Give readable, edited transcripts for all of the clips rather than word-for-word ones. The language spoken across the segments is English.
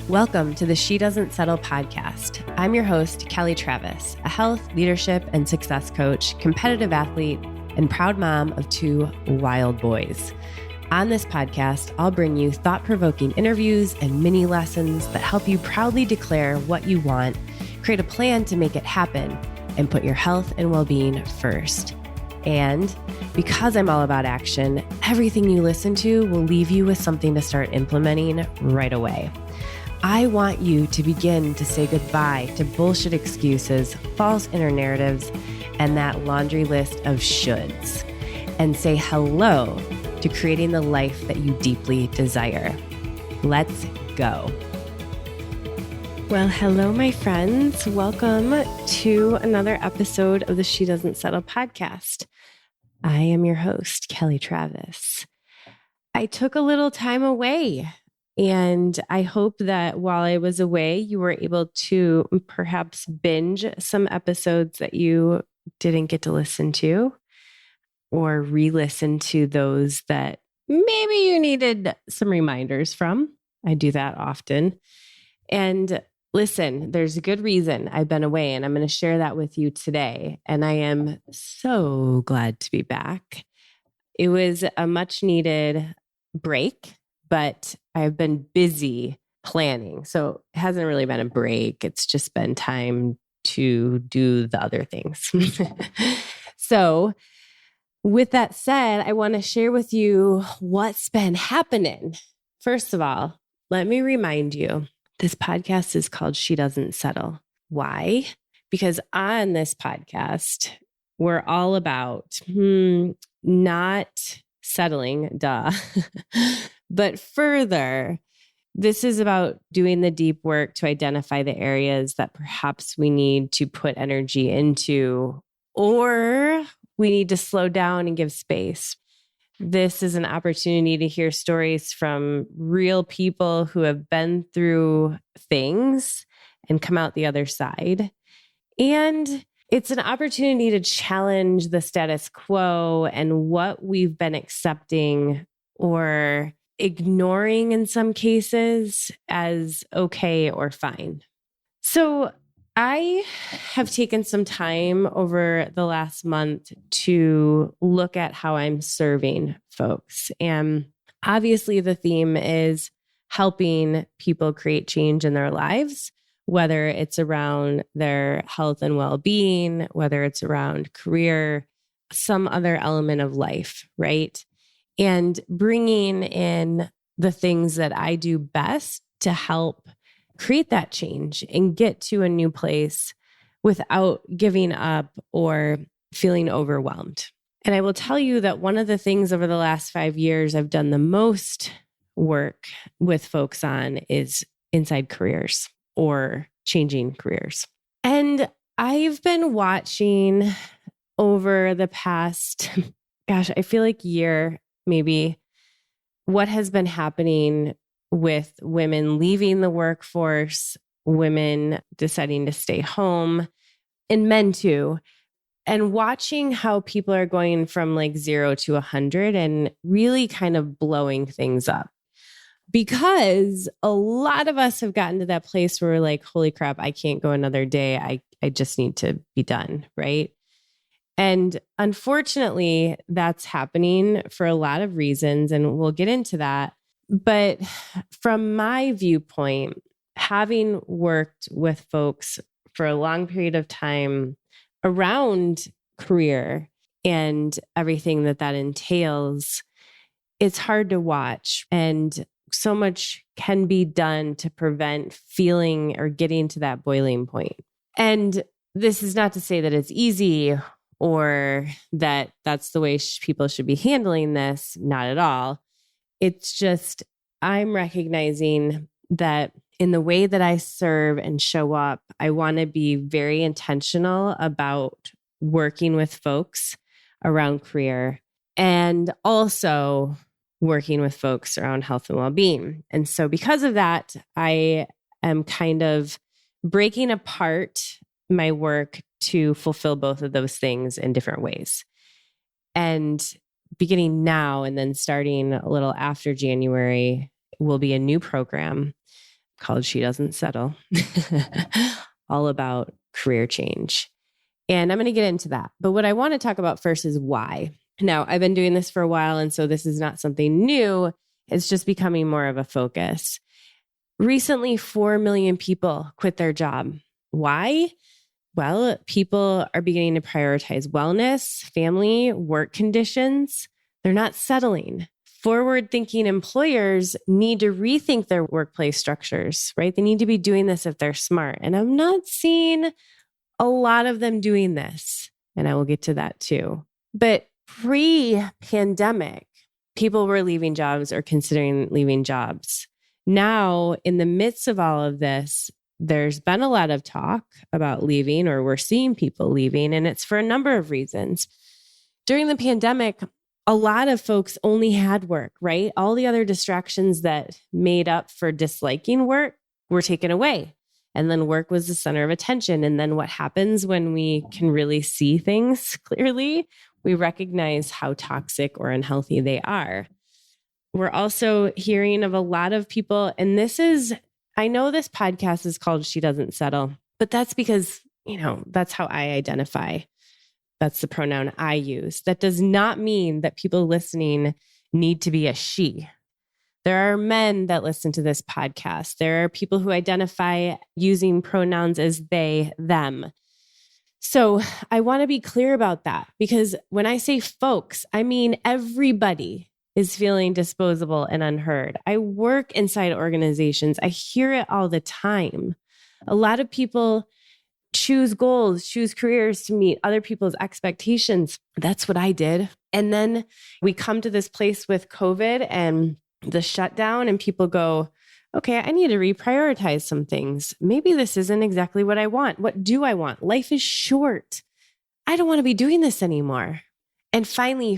Welcome to the She Doesn't Settle podcast. I'm your host, Kelly Travis, a health, leadership, and success coach, competitive athlete, and proud mom of two wild boys. On this podcast, I'll bring you thought-provoking interviews and mini lessons that help you proudly declare what you want, create a plan to make it happen, and put your health and well-being first. And because I'm all about action, everything you listen to will leave you with something to start implementing right away. I want you to begin to say goodbye to bullshit excuses, false inner narratives, and that laundry list of shoulds, and say hello to creating the life that you deeply desire. Let's go. Well, hello, my friends. Welcome to another episode of the She Doesn't Settle podcast. I am your host, Kelly Travis. I took a little time away, and I hope that while I was away, you were able to perhaps binge some episodes that you didn't get to listen to, or re-listen to those that maybe you needed some reminders from. I do that often. And listen, there's a good reason I've been away, and I'm going to share that with you today. And I am so glad to be back. It was a much needed break, but I've been busy planning. So it hasn't really been a break. It's just been time to do the other things. So with that said, I want to share with you what's been happening. First of all, let me remind you, this podcast is called She Doesn't Settle. Why? Because on this podcast, we're all about not settling, duh. But further, this is about doing the deep work to identify the areas that perhaps we need to put energy into, or we need to slow down and give space. This is an opportunity to hear stories from real people who have been through things and come out the other side. And it's an opportunity to challenge the status quo and what we've been accepting or ignoring in some cases as okay or fine. So I have taken some time over the last month to look at how I'm serving folks. And obviously the theme is helping people create change in their lives, whether it's around their health and well-being, whether it's around career, some other element of life, right? And bringing in the things that I do best to help create that change and get to a new place without giving up or feeling overwhelmed. And I will tell you that one of the things over the last 5 years I've done the most work with folks on is inside careers or changing careers. And I've been watching over the past, I feel like year, maybe, what has been happening with women leaving the workforce, women deciding to stay home, and men too, and watching how people are going from like 0 to 100 and really kind of blowing things up. Because a lot of us have gotten to that place where we're like, holy crap, I can't go another day. I just need to be done, right? And unfortunately, that's happening for a lot of reasons, and we'll get into that. But from my viewpoint, having worked with folks for a long period of time around career and everything that entails, it's hard to watch. And so much can be done to prevent feeling or getting to that boiling point. And this is not to say that it's easy or that that's the way people should be handling this. Not at all. It's just, I'm recognizing that in the way that I serve and show up, I want to be very intentional about working with folks around career and also working with folks around health and well-being. And so because of that, I am kind of breaking apart my work to fulfill both of those things in different ways. And beginning now and then starting a little after January will be a new program called She Doesn't Settle, all about career change. And I'm going to get into that. But what I want to talk about first is why. Now, I've been doing this for a while, and so this is not something new. It's just becoming more of a focus. Recently, 4 million people quit their job. Why? Well, people are beginning to prioritize wellness, family, work conditions. They're not settling. Forward-thinking employers need to rethink their workplace structures, right? They need to be doing this if they're smart. And I'm not seeing a lot of them doing this. And I will get to that too. But pre-pandemic, people were leaving jobs or considering leaving jobs. Now, in the midst of all of this, there's been a lot of talk about leaving, or we're seeing people leaving, and it's for a number of reasons. During the pandemic, a lot of folks only had work, right? All the other distractions that made up for disliking work were taken away. And then work was the center of attention. And then what happens when we can really see things clearly? We recognize how toxic or unhealthy they are. We're also hearing of a lot of people, and I know this podcast is called She Doesn't Settle, but that's because, that's how I identify. That's the pronoun I use. That does not mean that people listening need to be a she. There are men that listen to this podcast. There are people who identify using pronouns as they, them. So I want to be clear about that, because when I say folks, I mean everybody is feeling disposable and unheard. I work inside organizations. I hear it all the time. A lot of people choose goals, choose careers to meet other people's expectations. That's what I did. And then we come to this place with COVID and the shutdown, and people go, okay, I need to reprioritize some things. Maybe this isn't exactly what I want. What do I want? Life is short. I don't want to be doing this anymore. And finally,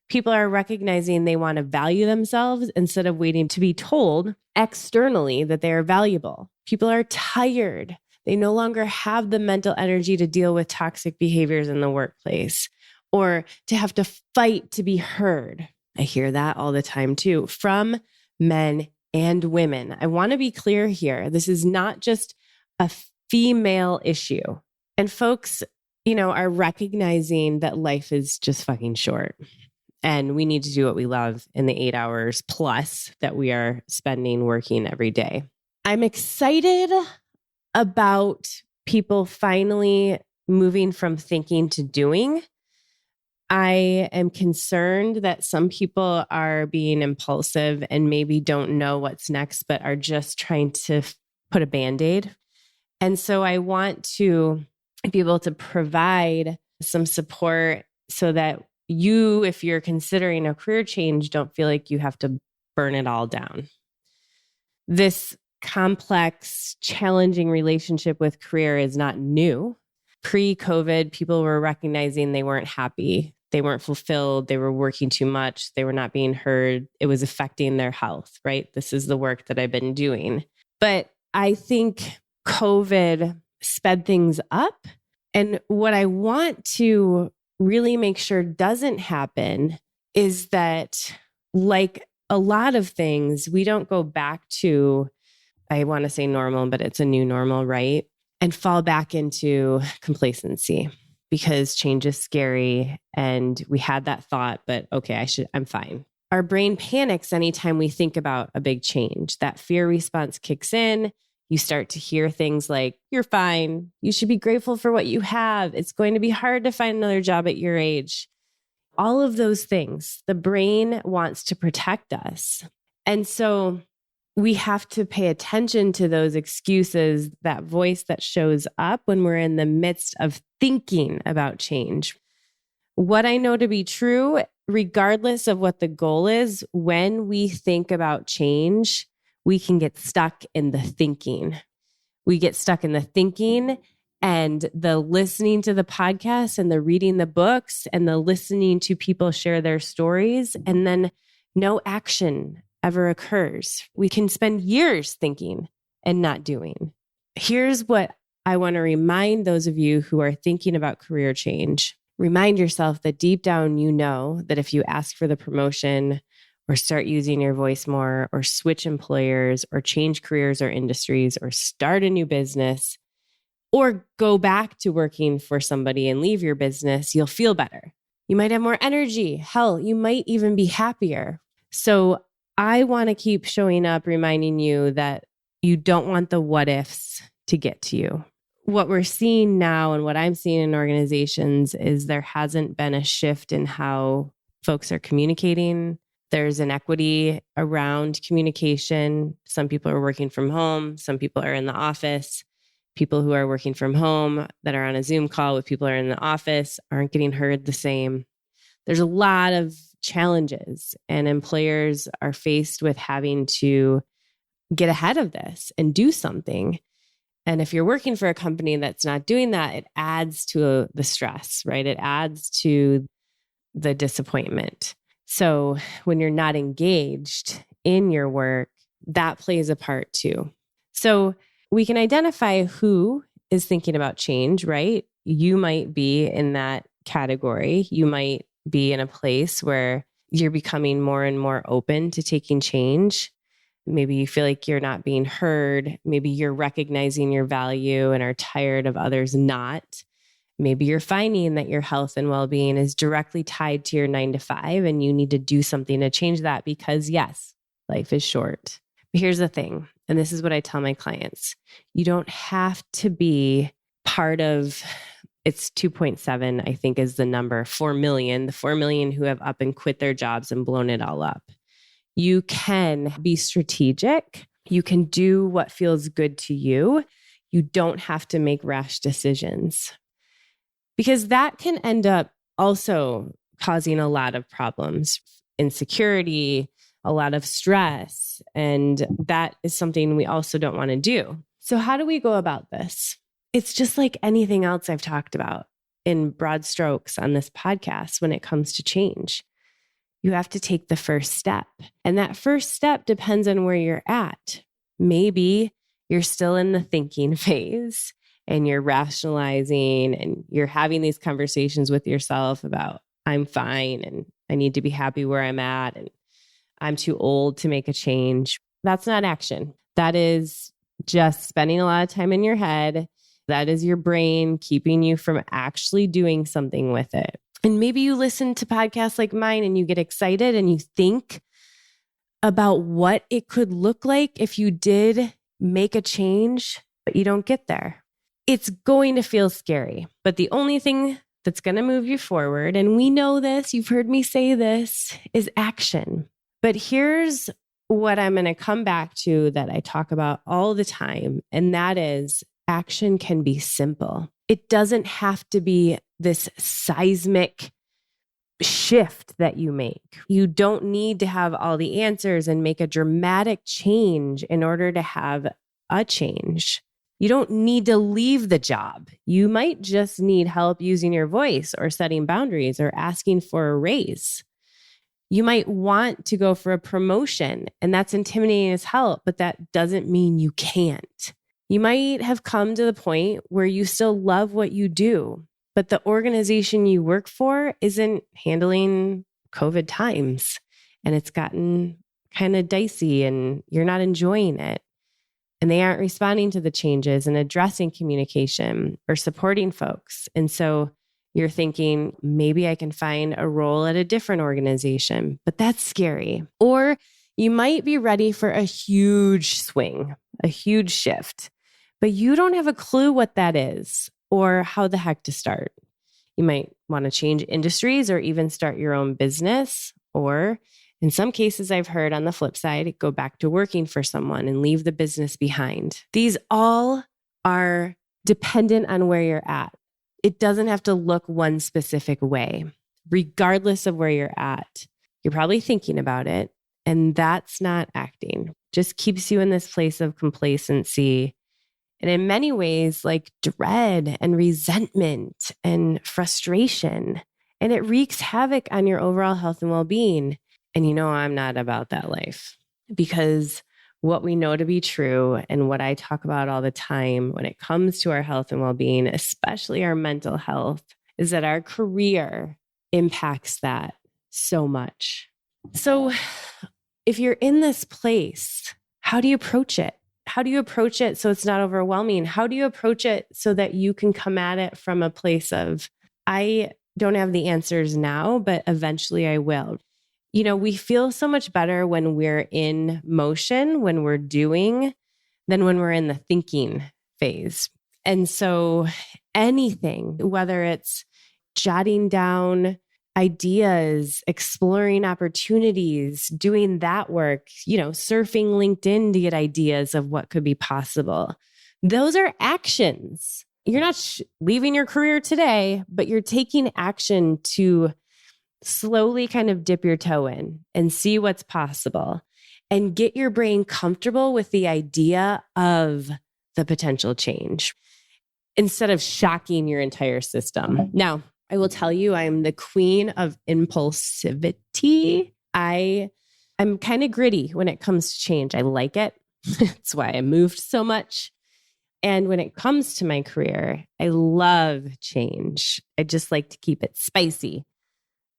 people are recognizing they want to value themselves instead of waiting to be told externally that they are valuable. People are tired. They no longer have the mental energy to deal with toxic behaviors in the workplace or to have to fight to be heard. I hear that all the time too, from men and women. I want to be clear here. This is not just a female issue. And folks, are recognizing that life is just fucking short. And we need to do what we love in the 8 hours plus that we are spending working every day. I'm excited about people finally moving from thinking to doing. I am concerned that some people are being impulsive and maybe don't know what's next, but are just trying to put a Band-Aid. And so I want to be able to provide some support so that you, if you're considering a career change, don't feel like you have to burn it all down. This complex, challenging relationship with career is not new. Pre-COVID, people were recognizing they weren't happy. They weren't fulfilled. They were working too much. They were not being heard. It was affecting their health, right? This is the work that I've been doing. But I think COVID sped things up. And what I want to really make sure doesn't happen is that, like a lot of things, we don't go back to, I want to say normal, but it's a new normal, right? And fall back into complacency because change is scary. And we had that thought, but okay, I'm fine. Our brain panics anytime we think about a big change. That fear response kicks in. You start to hear things like, you're fine. You should be grateful for what you have. It's going to be hard to find another job at your age. All of those things, the brain wants to protect us. And so we have to pay attention to those excuses, that voice that shows up when we're in the midst of thinking about change. What I know to be true, regardless of what the goal is, when we think about change, we can get stuck in the thinking. We get stuck in the thinking and the listening to the podcast and the reading the books and the listening to people share their stories, and then no action ever occurs. We can spend years thinking and not doing. Here's what I want to remind those of you who are thinking about career change. Remind yourself that deep down, you know that if you ask for the promotion or start using your voice more, or switch employers, or change careers or industries, or start a new business, or go back to working for somebody and leave your business, you'll feel better. You might have more energy. Hell, you might even be happier. So I want to keep showing up, reminding you that you don't want the what ifs to get to you. What we're seeing now and what I'm seeing in organizations is there hasn't been a shift in how folks are communicating. There's inequity around communication. Some people are working from home. Some people are in the office. People who are working from home that are on a Zoom call with people who are in the office aren't getting heard the same. There's a lot of challenges, and employers are faced with having to get ahead of this and do something. And if you're working for a company that's not doing that, it adds to the stress, right? It adds to the disappointment. So when you're not engaged in your work, that plays a part too. So we can identify who is thinking about change, right? You might be in that category. You might be in a place where you're becoming more and more open to taking change. Maybe you feel like you're not being heard. Maybe you're recognizing your value and are tired of others not. Maybe you're finding that your health and well-being is directly tied to your 9 to 5 and you need to do something to change that because yes, life is short. But here's the thing, and this is what I tell my clients. You don't have to be part of, it's 2.7, I think is the number, 4 million, the 4 million who have up and quit their jobs and blown it all up. You can be strategic. You can do what feels good to you. You don't have to make rash decisions. Because that can end up also causing a lot of problems, insecurity, a lot of stress, and that is something we also don't want to do. So how do we go about this? It's just like anything else I've talked about in broad strokes on this podcast when it comes to change. You have to take the first step. And that first step depends on where you're at. Maybe you're still in the thinking phase and you're rationalizing and you're having these conversations with yourself about, I'm fine and I need to be happy where I'm at and I'm too old to make a change. That's not action. That is just spending a lot of time in your head. That is your brain keeping you from actually doing something with it. And maybe you listen to podcasts like mine and you get excited and you think about what it could look like if you did make a change, but you don't get there. It's going to feel scary, but the only thing that's going to move you forward, and we know this, you've heard me say this, is action. But here's what I'm going to come back to that I talk about all the time, and that is action can be simple. It doesn't have to be this seismic shift that you make. You don't need to have all the answers and make a dramatic change in order to have a change. You don't need to leave the job. You might just need help using your voice or setting boundaries or asking for a raise. You might want to go for a promotion, and that's intimidating as hell, but that doesn't mean you can't. You might have come to the point where you still love what you do, but the organization you work for isn't handling COVID times, and it's gotten kind of dicey and you're not enjoying it. And they aren't responding to the changes and addressing communication or supporting folks. And so you're thinking, maybe I can find a role at a different organization, but that's scary. Or you might be ready for a huge swing, a huge shift, but you don't have a clue what that is or how the heck to start. You might want to change industries or even start your own business, or in some cases, I've heard on the flip side, go back to working for someone and leave the business behind. These all are dependent on where you're at. It doesn't have to look one specific way. Regardless of where you're at, you're probably thinking about it, and that's not acting. Just keeps you in this place of complacency. And in many ways, like dread and resentment and frustration. And it wreaks havoc on your overall health and well-being. And you know, I'm not about that life, because what we know to be true and what I talk about all the time when it comes to our health and well-being, especially our mental health, is that our career impacts that so much. So if you're in this place, how do you approach it? How do you approach it so it's not overwhelming? How do you approach it so that you can come at it from a place of, I don't have the answers now, but eventually I will. We feel so much better when we're in motion, when we're doing, than when we're in the thinking phase. And so anything, whether it's jotting down ideas, exploring opportunities, doing that work, surfing LinkedIn to get ideas of what could be possible. Those are actions. You're not leaving your career today, but you're taking action to slowly kind of dip your toe in and see what's possible and get your brain comfortable with the idea of the potential change instead of shocking your entire system. Now, I will tell you, I'm the queen of impulsivity. I'm kind of gritty when it comes to change. I like it. That's why I moved so much. And when it comes to my career, I love change. I just like to keep it spicy.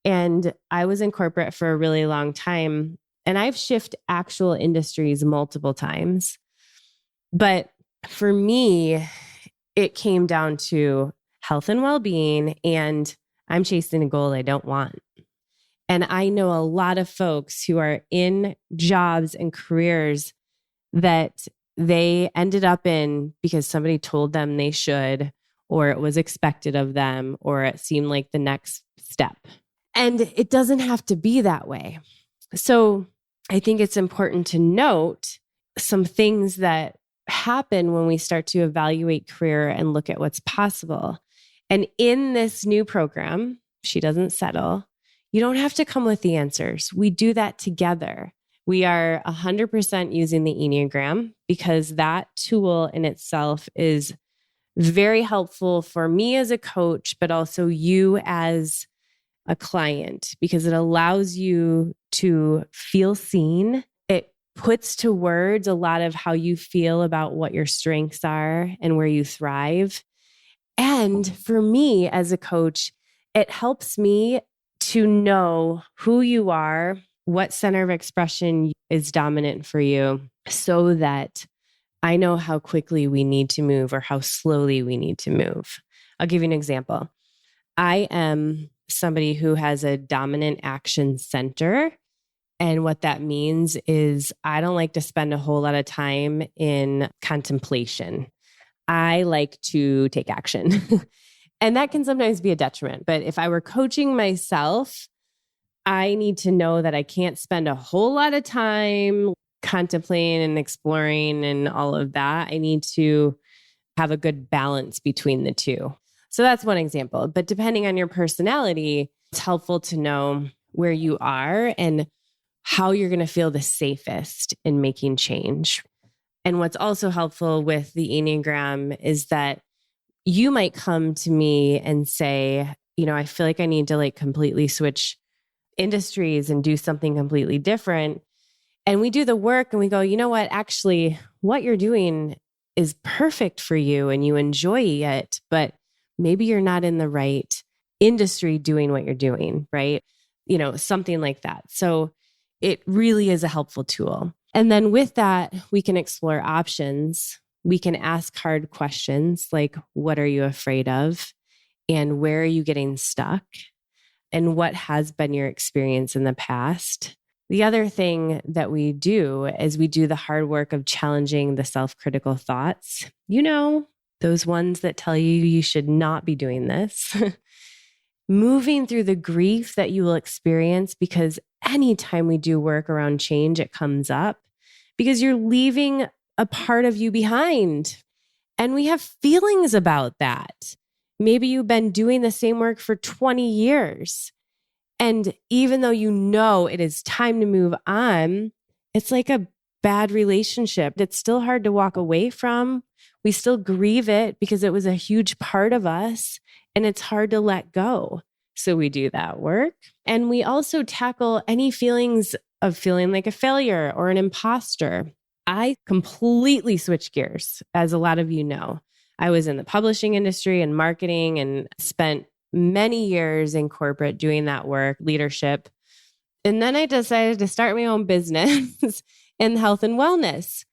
And I was in corporate for a really long time, and I've shifted actual industries multiple times. But for me, it came down to health and well-being, and I'm chasing a goal I don't want. And I know a lot of folks who are in jobs and careers that they ended up in because somebody told them they should, or it was expected of them, or it seemed like the next step. And it doesn't have to be that way. So I think it's important to note some things that happen when we start to evaluate career and look at what's possible. And in this new program, She Doesn't Settle, you don't have to come with the answers. We do that together. We are 100% using the Enneagram because that tool in itself is very helpful for me as a coach, but also you as a client, because it allows you to feel seen. It puts to words a lot of how you feel about what your strengths are and where you thrive. And for me as a coach, it helps me to know who you are, what center of expression is dominant for you, so that I know how quickly we need to move or how slowly we need to move. I'll give you an example. I am somebody who has a dominant action center. And what that means is I don't like to spend a whole lot of time in contemplation. I like to take action. And that can sometimes be a detriment. But if I were coaching myself, I need to know that I can't spend a whole lot of time contemplating and exploring and all of that. I need to have a good balance between the two. So that's one example. But depending on your personality, it's helpful to know where you are and how you're going to feel the safest in making change. And what's also helpful with the Enneagram is that you might come to me and say, I feel like I need to completely switch industries and do something completely different. And we do the work and we go, you know what, actually, what you're doing is perfect for you and you enjoy it, but maybe you're not in the right industry doing what you're doing, right? Something like that. So it really is a helpful tool. And then with that, we can explore options. We can ask hard questions like, what are you afraid of? And where are you getting stuck? And what has been your experience in the past? The other thing that we do is we do the hard work of challenging the self-critical thoughts. Those ones that tell you should not be doing this. Moving through the grief that you will experience, because anytime we do work around change, it comes up because you're leaving a part of you behind. And we have feelings about that. Maybe you've been doing the same work for 20 years. And even though it is time to move on, it's like a bad relationship. It's still hard to walk away from. We still grieve it because it was a huge part of us and it's hard to let go. So we do that work. And we also tackle any feelings of feeling like a failure or an imposter. I completely switched gears, as a lot of you know. I was in the publishing industry and marketing and spent many years in corporate doing that work, leadership. And then I decided to start my own business in health and wellness.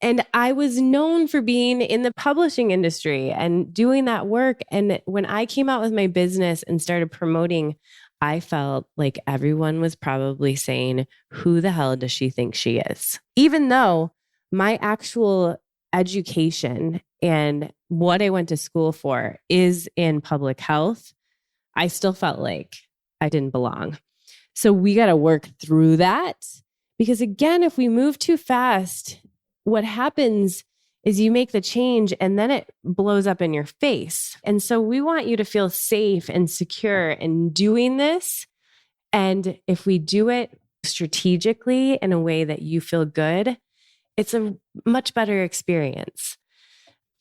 And I was known for being in the publishing industry and doing that work. And when I came out with my business and started promoting, I felt like everyone was probably saying, who the hell does she think she is? Even though my actual education and what I went to school for is in public health, I still felt like I didn't belong. So we got to work through that, because again, if we move too fast, what happens is you make the change and then it blows up in your face. And so we want you to feel safe and secure in doing this. And if we do it strategically in a way that you feel good, it's a much better experience.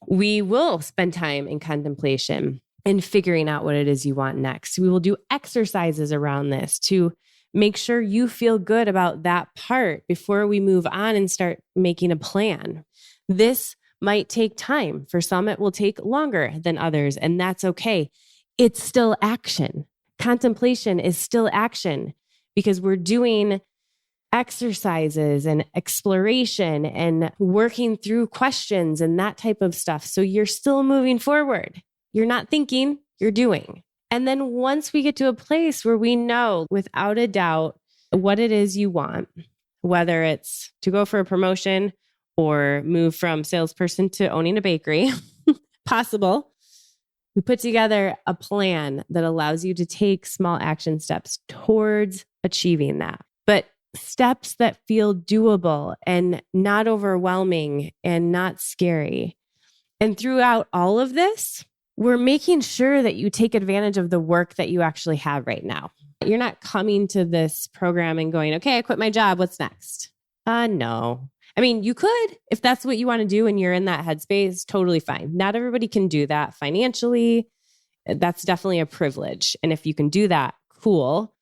We will spend time in contemplation and figuring out what it is you want next. We will do exercises around this to make sure you feel good about that part before we move on and start making a plan. This might take time. For some, it will take longer than others, and that's okay. It's still action. Contemplation is still action because we're doing exercises and exploration and working through questions and that type of stuff. So you're still moving forward. You're not thinking, you're doing. And then once we get to a place where we know without a doubt what it is you want, whether it's to go for a promotion or move from salesperson to owning a bakery, possible, we put together a plan that allows you to take small action steps towards achieving that. But steps that feel doable and not overwhelming and not scary. And throughout all of this, we're making sure that you take advantage of the work that you actually have right now. You're not coming to this program and going, okay, I quit my job. What's next? No. I mean, you could, if that's what you want to do and you're in that headspace, totally fine. Not everybody can do that financially. That's definitely a privilege. And if you can do that, cool.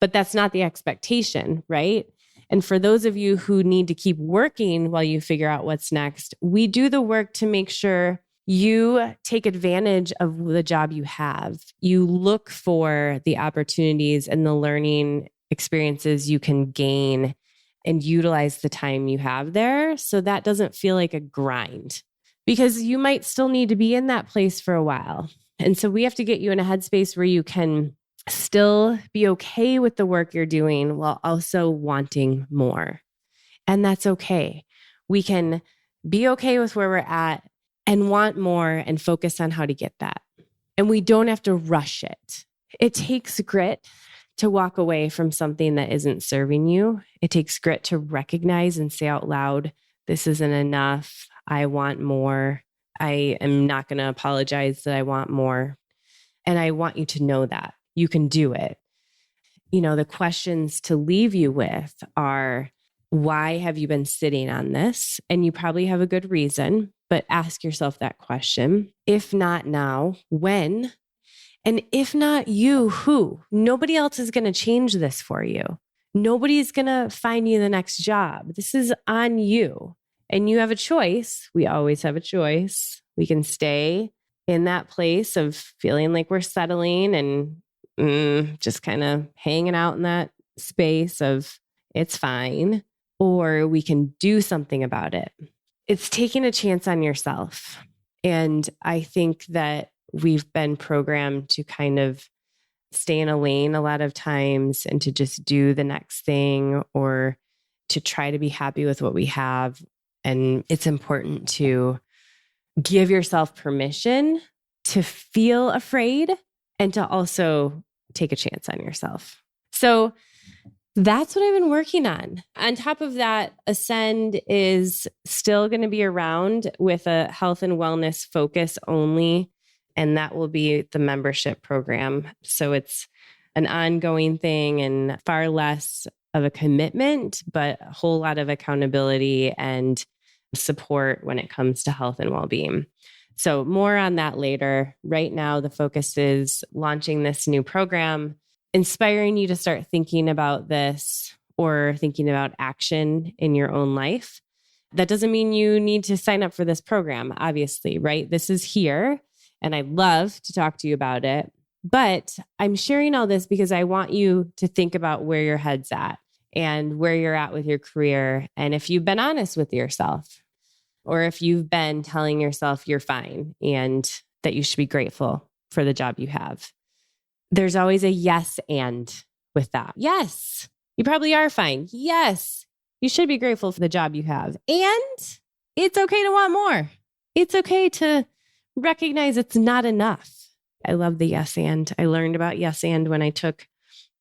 But that's not the expectation, right? And for those of you who need to keep working while you figure out what's next, we do the work to make sure you take advantage of the job you have. You look for the opportunities and the learning experiences you can gain and utilize the time you have there so that doesn't feel like a grind, because you might still need to be in that place for a while. And so we have to get you in a headspace where you can still be okay with the work you're doing while also wanting more. And that's okay. We can be okay with where we're at and want more and focus on how to get that. And we don't have to rush it. It takes grit to walk away from something that isn't serving you. It takes grit to recognize and say out loud, this isn't enough. I want more. I am not going to apologize that I want more. And I want you to know that you can do it. You know, the questions to leave you with are, why have you been sitting on this? And you probably have a good reason, but ask yourself that question. If not now, when? And if not you, who? Nobody else is going to change this for you. Nobody's going to find you the next job. This is on you. And you have a choice. We always have a choice. We can stay in that place of feeling like we're settling and just kind of hanging out in that space of it's fine. Or we can do something about it. It's taking a chance on yourself. And I think that we've been programmed to kind of stay in a lane a lot of times and to just do the next thing or to try to be happy with what we have. And it's important to give yourself permission to feel afraid and to also take a chance on yourself. So that's what I've been working on. On top of that, Ascend is still going to be around with a health and wellness focus only, and that will be the membership program. So it's an ongoing thing and far less of a commitment, but a whole lot of accountability and support when it comes to health and well-being. So more on that later. Right now, the focus is launching this new program, inspiring you to start thinking about this or thinking about action in your own life. That doesn't mean you need to sign up for this program, obviously, right? This is here, and I'd love to talk to you about it. But I'm sharing all this because I want you to think about where your head's at and where you're at with your career. And if you've been honest with yourself, or if you've been telling yourself you're fine and that you should be grateful for the job you have. There's always a yes and with that. Yes, you probably are fine. Yes, you should be grateful for the job you have. And it's okay to want more. It's okay to recognize it's not enough. I love the yes and. I learned about yes and when I took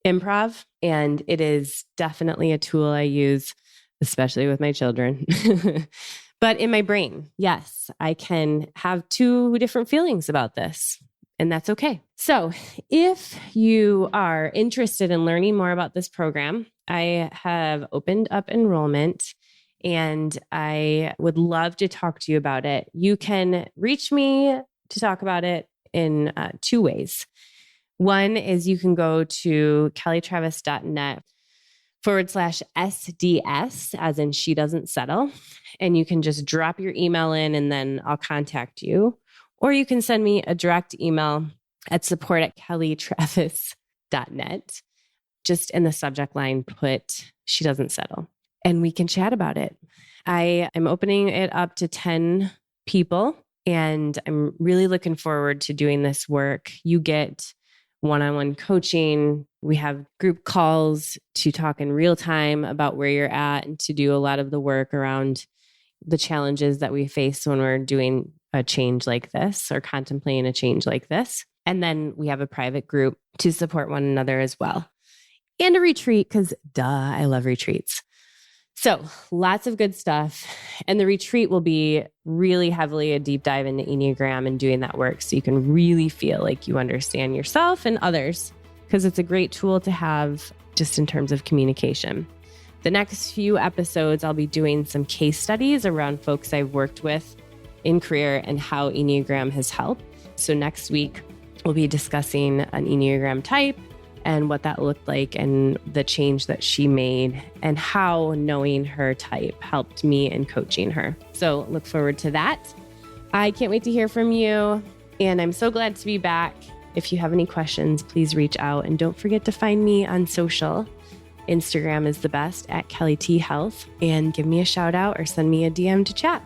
improv, and it is definitely a tool I use, especially with my children. But in my brain, yes, I can have two different feelings about this, and that's okay. So if you are interested in learning more about this program, I have opened up enrollment, and I would love to talk to you about it. You can reach me to talk about it in two ways. One is you can go to kellytravis.net/SDS, as in she doesn't settle. And you can just drop your email in and then I'll contact you. Or you can send me a direct email at support@kellytravis.net. Just in the subject line, put she doesn't settle. And we can chat about it. I am opening it up to 10 people. And I'm really looking forward to doing this work. You get one-on-one coaching. We have group calls to talk in real time about where you're at and to do a lot of the work around the challenges that we face when we're doing a change like this or contemplating a change like this. And then we have a private group to support one another as well. And a retreat, because I love retreats. So lots of good stuff. And the retreat will be really heavily a deep dive into Enneagram and doing that work so you can really feel like you understand yourself and others, because it's a great tool to have just in terms of communication. The next few episodes, I'll be doing some case studies around folks I've worked with in career and how Enneagram has helped. So next week, we'll be discussing an Enneagram type and what that looked like and the change that she made and how knowing her type helped me in coaching her. So look forward to that. I can't wait to hear from you. And I'm so glad to be back. If you have any questions, please reach out. And don't forget to find me on social. Instagram is the best at Kelly T Health. And give me a shout out or send me a DM to chat.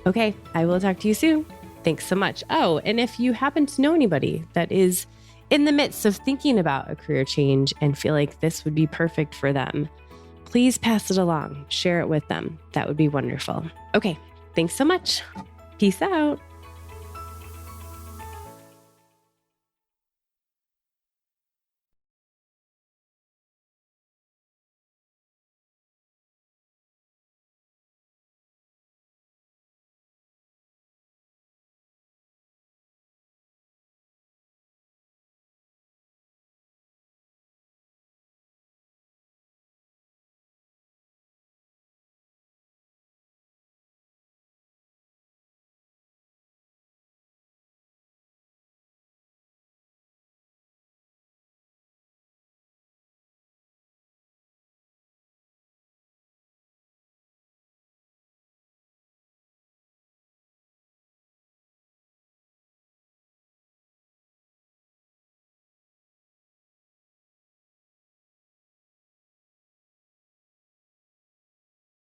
Okay, I will talk to you soon. Thanks so much. Oh, and if you happen to know anybody that is in the midst of thinking about a career change and feel like this would be perfect for them, please pass it along. Share it with them. That would be wonderful. Okay, thanks so much. Peace out.